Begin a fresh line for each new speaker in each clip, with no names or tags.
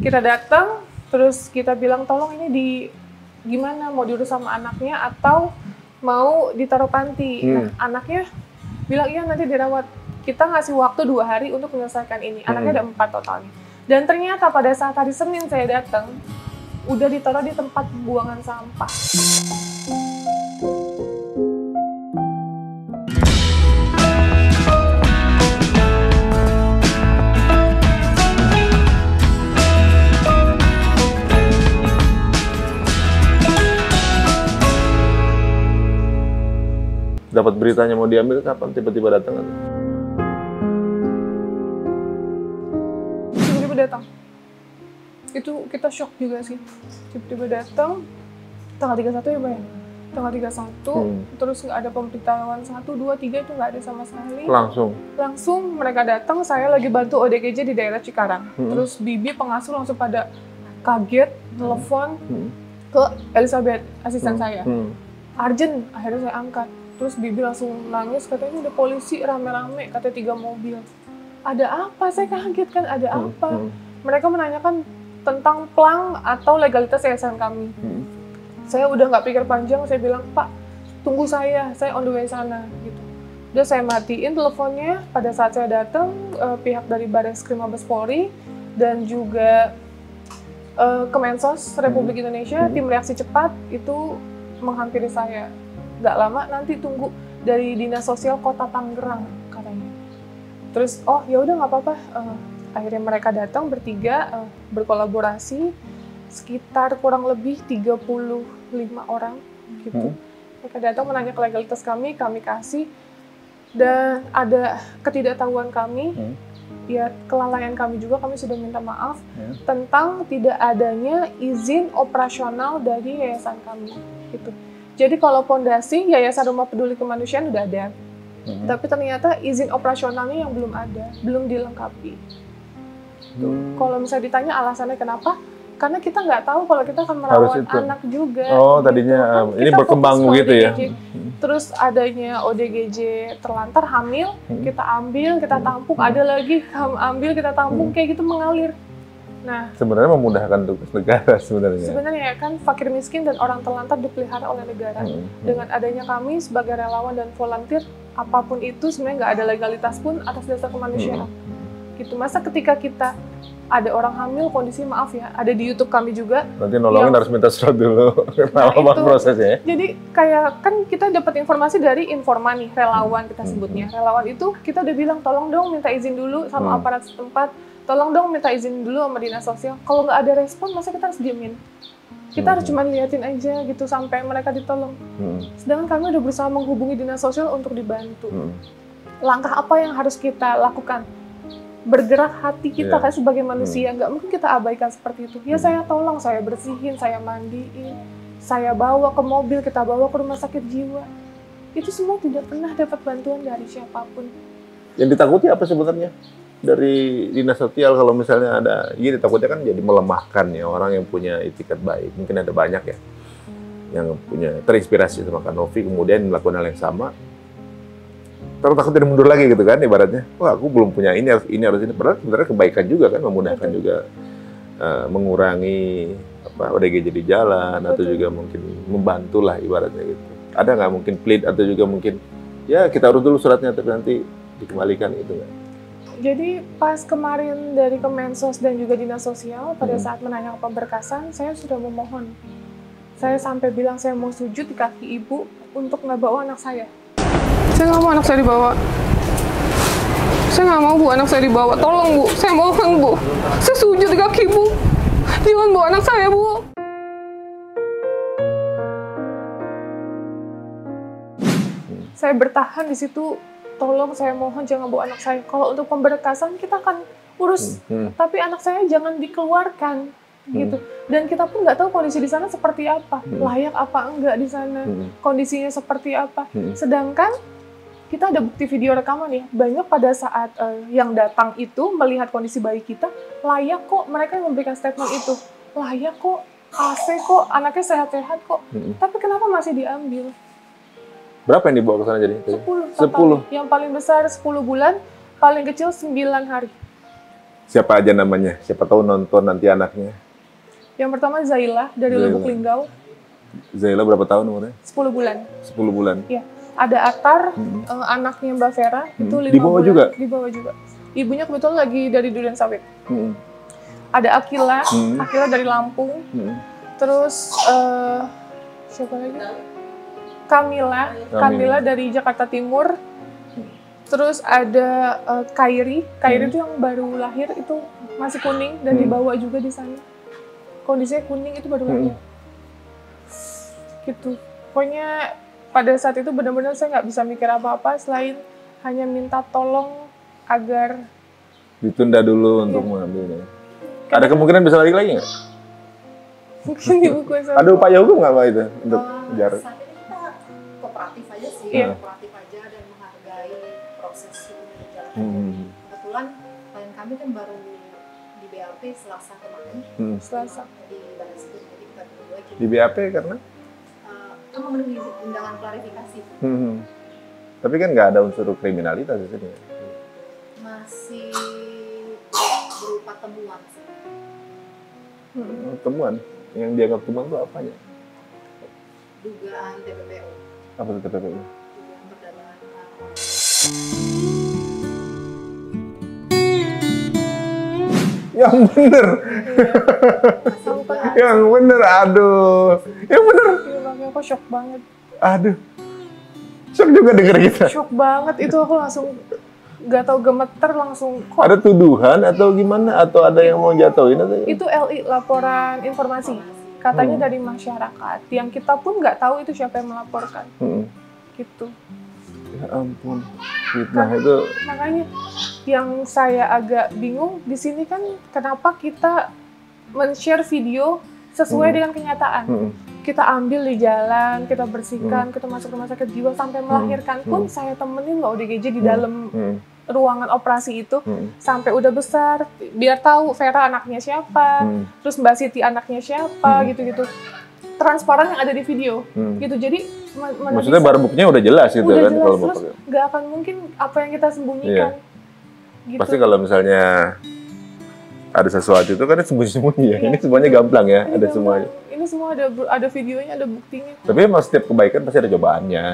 Kita datang, terus kita bilang tolong ini gimana, mau diurus sama anaknya atau mau ditaruh panti. Nah, anaknya bilang iya nanti dirawat. Kita ngasih waktu 2 hari untuk menyelesaikan ini. Anaknya ada 4 totalnya. Dan ternyata pada saat hari Senin saya datang, udah ditaruh di tempat pembuangan sampah.
Dapat beritanya mau diambil kapan? Tiba-tiba datang?
Tiba-tiba datang. Itu kita shock juga sih. Tiba-tiba datang, tanggal 31 ya Pak ya? Tanggal 31, terus nggak ada pemberitahuan 1, 2, 3 itu nggak ada sama sekali. Langsung mereka datang, saya lagi bantu ODGJ di daerah Cikarang. Terus Bibi pengasuh langsung pada kaget, telepon ke Elizabeth, asisten saya. Urgent, akhirnya saya angkat. Terus Bibi langsung nangis, katanya ada polisi rame-rame, katanya 3 mobil. Ada apa? Saya kaget kan, ada apa? Mereka menanyakan tentang plang atau legalitas yayasan kami. Saya udah nggak pikir panjang, saya bilang, Pak, tunggu saya on the way sana. Gitu. Udah saya matiin teleponnya, pada saat saya datang, pihak dari Barreskrim Mabes Polri, dan juga Kemensos Republik Indonesia, tim reaksi cepat, itu menghampiri saya. Nggak lama nanti tunggu dari Dinas Sosial Kota Tangerang katanya. Terus oh ya udah nggak apa-apa. Akhirnya mereka datang bertiga, berkolaborasi sekitar kurang lebih 35 orang gitu. Mereka datang menanya ke legalitas kami kasih, dan ada ketidaktahuan kami, ya kelalaian kami juga, kami sudah minta maaf tentang tidak adanya izin operasional dari yayasan kami gitu. Jadi kalau fondasi Yayasan Rumah Peduli Kemanusiaan udah ada, tapi ternyata izin operasionalnya yang belum ada, belum dilengkapi. Kalau misalnya ditanya alasannya kenapa, karena kita nggak tahu kalau kita akan merawat anak juga.
Oh, tadinya
kan
ini berkembang begitu ya.
Terus adanya ODGJ terlantar hamil, kita ambil, kita tampung, ada lagi ambil, kita tampung, kayak gitu mengalir. Nah,
sebenarnya memudahkan tugas negara sebenarnya.
Sebenarnya kan fakir miskin dan orang terlantar dipelihara oleh negara. Dengan adanya kami sebagai relawan dan volunteer, apapun itu sebenarnya nggak ada legalitas pun atas dasar kemanusiaan. Gitu. Masa ketika kita ada orang hamil, kondisi maaf ya, ada di YouTube kami juga.
Nanti nolongin harus minta surat dulu. Lama prosesnya.
Jadi kayak kan kita dapat informasi dari informan nih, relawan kita sebutnya. Relawan itu kita udah bilang tolong dong minta izin dulu sama aparat setempat. Tolong dong minta izin dulu sama dinas sosial. Kalau nggak ada respon, masa kita harus diemin? Kita harus cuma liatin aja gitu sampai mereka ditolong. Sedangkan kami udah berusaha menghubungi dinas sosial untuk dibantu. Langkah apa yang harus kita lakukan? Bergerak hati kita kan sebagai manusia, nggak mungkin kita abaikan seperti itu. Ya saya tolong, saya bersihin, saya mandiin, saya bawa ke mobil, kita bawa ke rumah sakit jiwa. Itu semua tidak pernah dapat bantuan dari siapapun.
Yang ditakuti apa sebenarnya? Dari dinas sosial kalau misalnya ada, gini takutnya kan jadi melemahkan ya orang yang punya itikat baik. Mungkin ada banyak ya yang punya terinspirasi sama Kak Novi kemudian melakukan hal yang sama. Takut tidak mundur lagi gitu kan ibaratnya. Wah aku belum punya ini harus ini. Padahal sebenarnya kebaikan juga kan, memudahkan juga mengurangi ODGJ di jalan atau juga mungkin membantu lah ibaratnya gitu. Ada nggak mungkin plead atau juga mungkin ya kita urus dulu suratnya tapi nanti dikembalikan gitu nggak?
Jadi pas kemarin dari Kemensos dan juga Dinas Sosial pada saat menanyakan pemberkasan, saya sudah memohon. Saya sampai bilang saya mau sujud di kaki ibu untuk nggak bawa anak saya. Saya nggak mau anak saya dibawa. Saya nggak mau Bu anak saya dibawa. Tolong Bu, saya mohon Bu. Saya sujud di kaki Bu. Jangan bawa anak saya Bu. Saya bertahan di situ. Tolong saya mohon jangan bawa anak saya. Kalau untuk pemberkasan kita akan urus, tapi anak saya jangan dikeluarkan gitu. Dan kita pun nggak tahu kondisi di sana seperti apa, layak apa enggak di sana, kondisinya seperti apa. Sedangkan kita ada bukti video rekaman ya, banyak pada saat yang datang itu melihat kondisi bayi kita, layak kok, mereka yang memberikan statement itu, layak kok, AC kok, anaknya sehat-sehat kok, tapi kenapa masih diambil?
Berapa yang dibawa ke sana jadi?
10. Yang paling besar 10 bulan, paling kecil 9 hari.
Siapa aja namanya? Siapa tahu nonton nanti anaknya.
Yang pertama Zaila dari
Zaila.
Lubuk Linggau,
Zaila berapa tahun umurnya?
10 bulan.
10 bulan.
Iya. Ada Atar, anaknya Mbak Vera, itu 5
Di bawah
bulan.
juga?
Di bawah juga. Ibunya kebetulan lagi dari Durian Sawit. Ada Akila, Akila dari Lampung. Terus siapa lagi? Kamila dari Jakarta Timur. Terus ada Kairi itu yang baru lahir, itu masih kuning dan dibawa juga di sana. Kondisinya kuning, itu baru lahir. Gitu. Pokoknya pada saat itu benar-benar saya nggak bisa mikir apa-apa selain hanya minta tolong agar
ditunda dulu untuk mengambilnya. Ada kemungkinan bisa balik lagi nggak?
mungkin ibuku yang
Ada upaya hukum nggak Pak itu untuk jarak?
Saat ini kita kooperatif aja sih,
Iya.
kooperatif aja dan menghargai proses hukum yang berjalan. Kebetulan klien kami kan baru di BAP Selasa kemarin,
Selasa.
di Baris Krim, jadi kita tunggu lagi.
Di BAP karena?
Kan memenuhi undangan klarifikasi,
Tapi kan nggak ada unsur kriminalitas di sini.
masih berupa temuan sih.
Temuan yang dianggap temuan itu apanya?
Dugaan TPPO,
Apa itu TPPU?
dugaan perdagangan orang.
Yang bener,
Sampai
yang bener, aduh, yang bener,
iya, makanya aku shock banget.
aduh, shock juga denger kita.
Shock banget, itu aku langsung nggak tahu gemeter, langsung kok
Ada tuduhan atau gimana? Atau ada yang mau jatuhin atau?
itu LI, laporan informasi katanya dari masyarakat yang kita pun nggak tahu itu siapa yang melaporkan gitu.
Ya ampun, fitnah itu.
Makanya yang saya agak bingung di sini kan kenapa kita men-share video sesuai dengan kenyataan. Kita ambil di jalan, kita bersihkan, kita masuk rumah sakit jiwa sampai melahirkan pun saya temenin loh ODGJ di dalam ruangan operasi itu sampai udah besar, biar tahu Vera anaknya siapa, terus Mbak Siti anaknya siapa, gitu-gitu. Transparan yang ada di video, gitu. Jadi
Maksudnya barang buktinya udah jelas gitu
udah
kan
jelas,
kalau mau
terus
pakai.
nggak akan mungkin apa yang kita sembunyikan. Gitu.
Pasti kalau misalnya ada sesuatu itu kan sembunyi-sembunyi ya. Ini semuanya gampang ya,
Ini
ada
gampang.
semuanya.
Ini semua ada videonya, ada buktinya.
Tapi emang setiap kebaikan pasti ada cobaannya.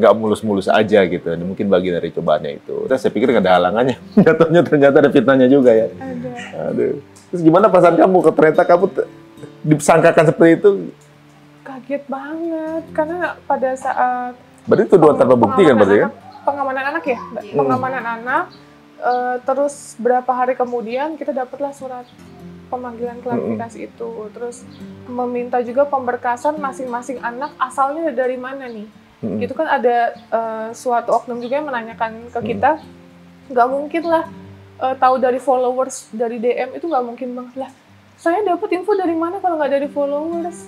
Nggak mulus-mulus aja gitu. Ini mungkin bagian dari cobaannya itu. Terus saya pikir nggak ada halangannya. Jatuhnya ternyata ada fitnahnya juga ya.
Ada.
Aduh. Terus gimana perasaan kamu? Ternyata kamu disangkakan seperti itu.
Kaget banget karena pada saat
Berarti tuduhan tanpa bukti kan berarti kan?
Pengamanan anak ya, Mbak? Pengamanan anak. Terus berapa hari kemudian kita dapatlah surat pemanggilan klarifikasi itu. Terus meminta juga pemberkasan masing-masing anak asalnya dari mana nih. Gitu kan ada suatu oknum juga yang menanyakan ke kita, nggak mungkin lah tahu dari followers, dari DM itu nggak mungkin banget lah. Saya dapat info dari mana kalau nggak dari followers?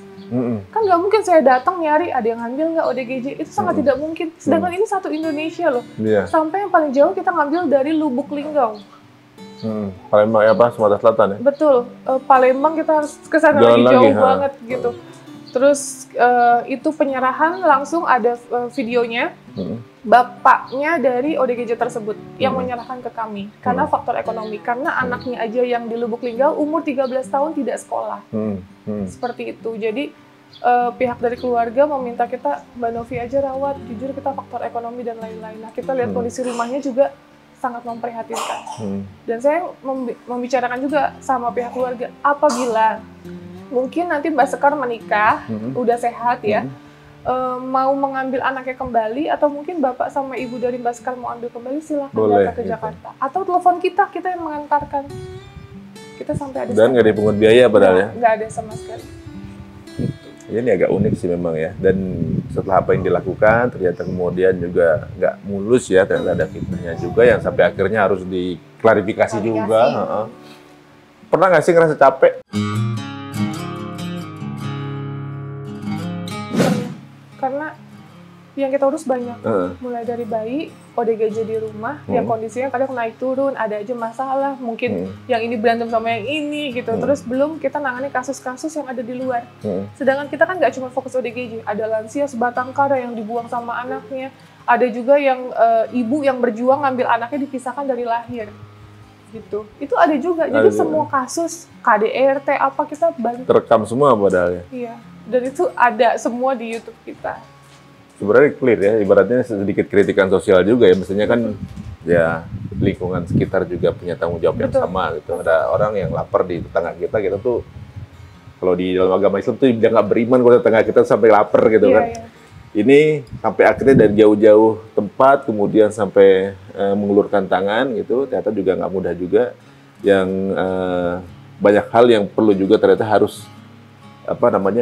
Kan nggak mungkin saya datang nyari ada yang ngambil nggak ODGJ, itu sangat tidak mungkin. Sedangkan ini satu Indonesia loh.
Iya.
Sampai yang paling jauh kita ngambil dari Lubuk Linggau.
Palembang ya apa? Sumatera Selatan ya?
Betul. Palembang kita harus ke sana
Jalan
lagi jauh
lagi,
banget gitu. Terus itu penyerahan langsung ada videonya. Bapaknya dari ODGJ tersebut yang menyerahkan ke kami karena faktor ekonomi, karena anaknya aja yang di Lubuk Linggau umur 13 tahun tidak sekolah. Seperti itu. Jadi pihak dari keluarga meminta kita, Mbak Novi aja rawat, jujur kita faktor ekonomi dan lain-lain. Nah, kita lihat kondisi rumahnya juga sangat memprihatinkan. Dan saya membicarakan juga sama pihak keluarga, apabila mungkin nanti Mbak Sekar menikah, udah sehat ya, mau mengambil anaknya kembali, atau mungkin bapak sama ibu dari Mbak Sekar mau ambil kembali, silahkan datang ke Jakarta. Atau telepon kita yang mengantarkan. Kita sampai ada.
Dan nggak dipungut biaya padahal ya?
Nggak ada sama sekali.
Ini agak unik sih memang ya. Dan setelah apa yang dilakukan, ternyata kemudian juga nggak mulus ya, ternyata ada fitnahnya juga yang sampai akhirnya harus diklarifikasi juga. Pernah nggak sih ngerasa capek?
Karena yang kita urus banyak, mulai dari bayi, ODGJ di rumah, yang kondisinya kadang naik turun, ada aja masalah, mungkin yang ini berantem sama yang ini gitu, terus belum kita nangani kasus-kasus yang ada di luar. Sedangkan kita kan nggak cuma fokus ODGJ, ada lansia sebatang kara yang dibuang sama anaknya, ada juga yang ibu yang berjuang ngambil anaknya dipisahkan dari lahir. gitu. Itu ada juga.
Ada
Jadi
juga.
semua kasus KDRT apa kita bantu.
Terekam semua padahal ya.
Iya. Dan itu ada semua di YouTube kita.
Sebenarnya clear ya, ibaratnya sedikit kritikan sosial juga ya. Mestinya kan ya lingkungan sekitar juga punya tanggung jawab yang
Betul.
sama gitu. Ada orang yang lapar di tetangga kita tuh kalau di dalam agama Islam tuh dia nggak beriman kalau tetangga kita sampai lapar gitu
Iya,
kan.
iya.
Ini sampai akhirnya dari jauh-jauh tempat kemudian sampai mengulurkan tangan gitu, ternyata juga nggak mudah juga. Yang banyak hal yang perlu juga ternyata harus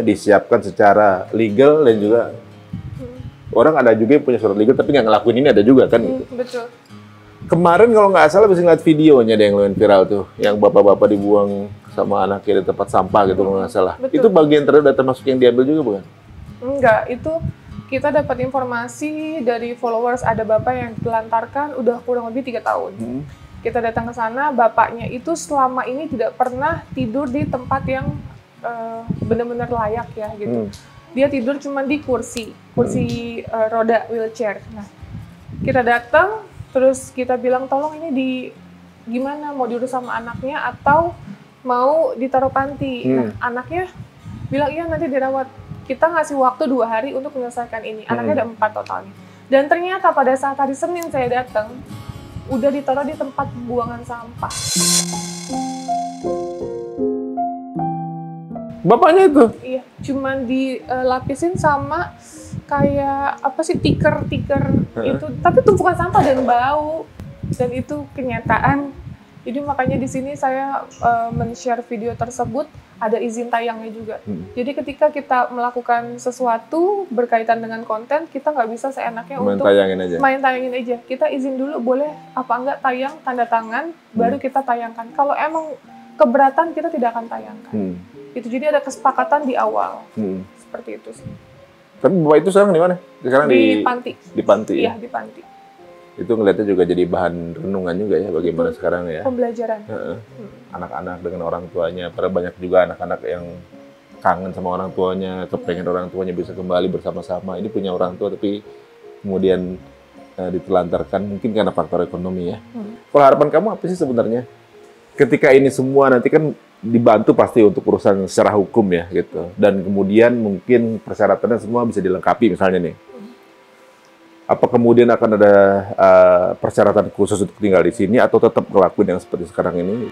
disiapkan secara legal dan juga orang ada juga yang punya surat legal tapi nggak ngelakuin ini ada juga kan gitu.
Betul.
Kemarin kalau nggak salah bisa ngeliat videonya ada yang lumayan viral tuh, yang bapak-bapak dibuang sama anaknya di tempat sampah gitu kalau nggak salah.
Betul.
Itu bagian ternyata termasuk yang diambil juga bukan?
Enggak, itu kita dapat informasi dari followers ada bapak yang ditelantarkan udah kurang lebih 3 tahun. Kita datang ke sana, bapaknya itu selama ini tidak pernah tidur di tempat yang benar-benar layak ya gitu. Dia tidur cuma di kursi roda wheelchair. Nah, kita datang, terus kita bilang tolong ini gimana mau diurus sama anaknya atau mau ditaruh panti. Nah, anaknya bilang iya nanti dirawat. Kita ngasih waktu 2 hari untuk menyelesaikan ini. Anaknya ada 4 totalnya. Dan ternyata pada saat hari Senin saya datang, udah ditaruh di tempat pembuangan sampah.
Bapaknya itu?
Iya, cuman dilapisin sama kayak apa sih tiker itu, tapi tumpukan sampah dan bau. Dan itu kenyataan. Jadi makanya di sini saya men-share video tersebut ada izin tayangnya juga. Jadi ketika kita melakukan sesuatu berkaitan dengan konten, kita nggak bisa seenaknya untuk main tayangin aja. Kita izin dulu boleh apa enggak tayang, tanda tangan, baru kita tayangkan. Kalau emang keberatan kita tidak akan tayangkan. Itu jadi ada kesepakatan di awal. Seperti itu sih.
Tapi bapak itu sekarang di mana? Sekarang
di panti.
Di panti.
Iya,
ya?
di panti.
Itu ngeliatnya juga jadi bahan renungan juga ya bagaimana sekarang ya.
Pembelajaran.
Anak-anak dengan orang tuanya, padahal banyak juga anak-anak yang kangen sama orang tuanya, kepengen orang tuanya bisa kembali bersama-sama. Ini punya orang tua tapi kemudian ditelantarkan mungkin karena faktor ekonomi ya. Kalau harapan kamu apa sih sebenarnya? Ketika ini semua nanti kan dibantu pasti untuk urusan secara hukum ya gitu. Dan kemudian mungkin persyaratannya semua bisa dilengkapi misalnya nih. Apa kemudian akan ada persyaratan khusus untuk tinggal di sini atau tetap ngelakuin yang seperti sekarang ini?